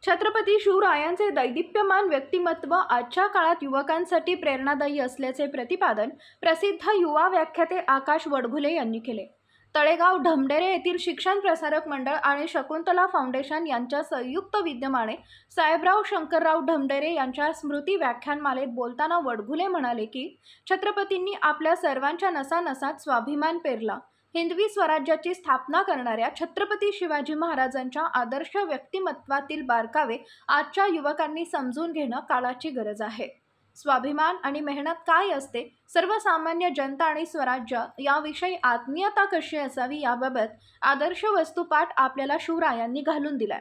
छत्रपती शिवरायांचे दैदिप्यमान व्यक्तिमत्व आजच्या काळात युवकांसाठी प्रेरणादायी असल्याचे प्रतिपादन प्रसिद्ध युवा व्याख्याते आकाश वडघुले यांनी केले। तळेगाव ढमढेरे येथील शिक्षण प्रसारक मंडळ आणि शकुंतला फाउंडेशन यांच्या संयुक्त विद्यमाने साहेबराव शंकरराव ढमढेरे यांच्या स्मृती व्याख्यानमालेत बोलताना वडघुले म्हणाले की छत्रपतींनी आपल्या सर्वांच्या नसानसात स्वाभिमान पेरला। हिंदवी स्वराज्याची स्थापना करणाऱ्या छत्रपती शिवाजी महाराजांच्या आदर्श व्यक्तिमत्वातील बारकावे आजच्या युवकांनी समजून घेणं काळाची गरज आहे। स्वाभिमान आणि मेहनत काय असते, सर्वसामान्य जनता आणि स्वराज्य याविषयी आत्मीयता कशी असावी याबाबत आदर्श वस्तुपाठ आपल्याला शिवरायांनी घालून दिलाय।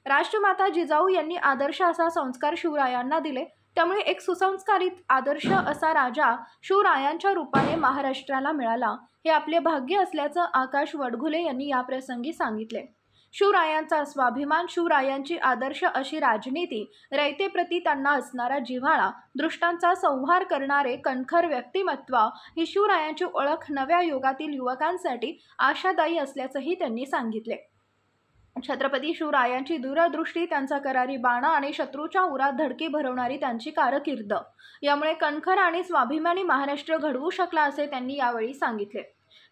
राष्ट्रमाता जिजाऊ यांनी आदर्श असा संस्कार शिवरायांना दिले, त्यामुळे एक सुसंस्कारित आदर्श असा राजा शिवरायांच्या रूपाने महाराष्ट्राला मिळाला हे आपले भाग्य असल्याचं आकाश वडघुले यांनी या प्रसंगी सांगितले। शिवरायांचा स्वाभिमान, शिवरायांची आदर्श अशी राजनीती, रयतेप्रती त्यांना असणारा जिव्हाळा, दृष्टांचा संहार करणारे कणखर व्यक्तिमत्व ही शिवरायांची ओळख नव्या युगातील युवकांसाठी आशादायी असल्याचंही त्यांनी सांगितले। छत्रपती शिवरायांची दूरदृष्टी, त्यांचा करारी बाणा आणि शत्रूच्या उरात धडकी भरवणारी त्यांची कारकीर्द यामुळे कणखर आणि स्वाभिमानी महाराष्ट्र घडवू शकला असे त्यांनी यावेळी सांगितले।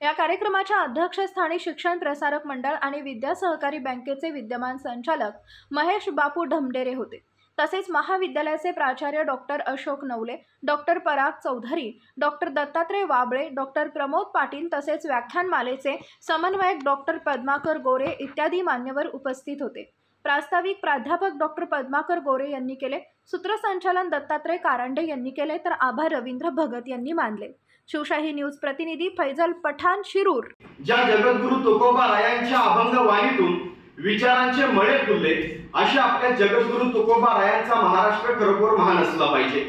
या कार्यक्रमाच्या अध्यक्षस्थानी शिक्षण प्रसारक मंडळ आणि विद्या सहकारी बँकेचे विद्यमान संचालक महेश बापू ढमढेरे होते। तसेच महाविद्यालयाचे प्राचार्य डॉक्टर अशोक नवले, डॉक्टर पराग चौधरी, डॉक्टर दत्तात्रय वाबळे, डॉक्टर प्रमोद पाटील तसेच व्याख्यानमालेचे समन्वयक डॉक्टर पद्माकर गोरे इत्यादी मान्यवर उपस्थित होते। प्रास्ताविक प्राध्यापक डॉक्टर पद्माकर गोरे यांनी केले, सूत्रसंचालन दत्तात्रय कारंडे यांनी केले, तर आभार रवींद्र भगत यांनी मानले। शिवशाही न्यूज प्रतिनिधी फैजल पठाण, शिरूर। ज्या जगद्गुरु तुकोबारायांच्या अभंग वाणीतून विचारांचे मळे फुलले अशा आपल्या जगद्गुरु तुकोबारायांचा महाराष्ट्र खरोखर महान असला पाहिजे।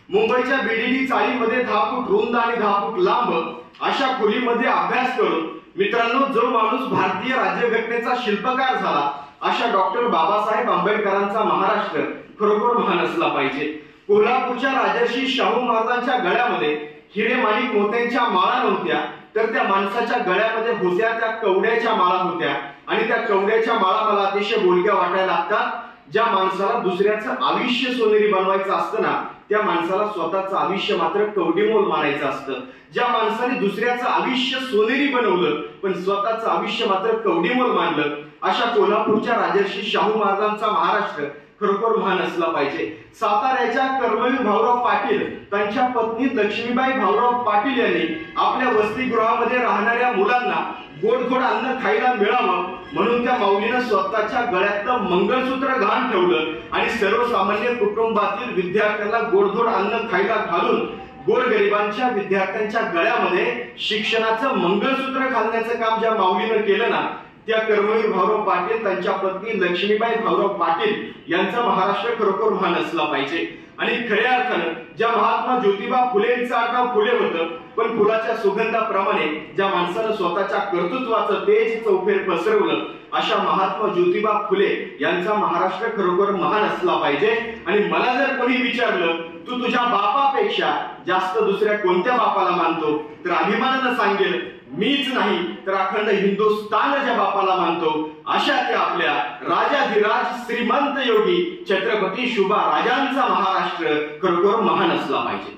मुंबईच्या बीडीडी चाळीमध्ये 10 फूट रुंद आणि 10 फूट लांब अशा खोलीमध्ये अभ्यास करून मित्रांनो, जो माणूस भारतीय राज्यघटनेचा शिल्पकार झाला अशा डॉक्टर बाबासाहेब आंबेडकरांचा महाराष्ट्र खरोखर महान असला पाहिजे। कोल्हापूरच्या राजर्षी शाहू महाराजांच्या गळ्यामध्ये हिरे माणिक मोत्यांच्या माळा नव्हत्या, तर त्या माणसाच्या गळ्यामध्ये होत्या त्या कवड्याच्या माळा होत्या आणि त्या कवड्याच्या माळा मला अतिशय बोलक्या वाटायला लागतात। ज्या माणसाला दुसऱ्याचं आयुष्य सोनेरी बनवायचं असतं ना, त्या माणसाला स्वतःचं आयुष्य मात्र कवडीमोल मानायचं असतं। ज्या माणसाने दुसऱ्याचं आयुष्य सोनेरी बनवलं पण स्वतःचं आयुष्य मात्र कवडीमोल मानलं, अशा कोल्हापूरच्या राजर्षी शाहू महाराजांचा महाराष्ट्र खरोखर महान असला पाहिजे। साताऱ्याच्या कर्मवीर भाऊराव पाटील त्यांच्या पत्नी लक्ष्मीबाई भाऊराव पाटील यांनी आपल्या वसतिगृहामध्ये राहणाऱ्या मुलांना गोड गोड अन्न खायला मिळावं म्हणून त्या माऊलीनं स्वतःच्या गळ्यातलं मंगळसूत्र गहाण ठेवलं आणि सर्वसामान्य कुटुंबातील विद्यार्थ्यांना गोड गोड अन्न खायला घालून गोरगरिबांच्या विद्यार्थ्यांच्या गळ्यामध्ये शिक्षणाचं मंगळसूत्र घालण्याचं काम ज्या माऊलीनं केलं ना, त्या कर्मवीर भाऊराव पाटील त्यांच्या पत्नी लक्ष्मीबाई भाऊराव पाटील यांचा महाराष्ट्र खरोखर महान असला पाहिजे। आणि खऱ्या अर्थानं ज्या महात्मा ज्योतिबा फुलेंचं आडनाव फुले होतं, पण फुलाच्या सुगंधाप्रमाणे ज्या माणसानं स्वतःच्या कर्तृत्वाचं तेज चौफेर पसरवलं अशा महात्मा ज्योतिबा फुले यांचा महाराष्ट्र खरोखर महान असला पाहिजे। आणि मला जर कोणी विचारलं तू तुझ्या बापापेक्षा जास्त दुसऱ्या कोणत्या बापाला मानतो, तर अभिमानानं सांगेल मीच नाही तर अखंड हिंदुस्थान ज्या बापाला मानतो अशा त्या आपल्या राजाधिराज श्रीमंत योगी छत्रपती शिवरायांचा महाराष्ट्र खरोखर महान असला पाहिजे।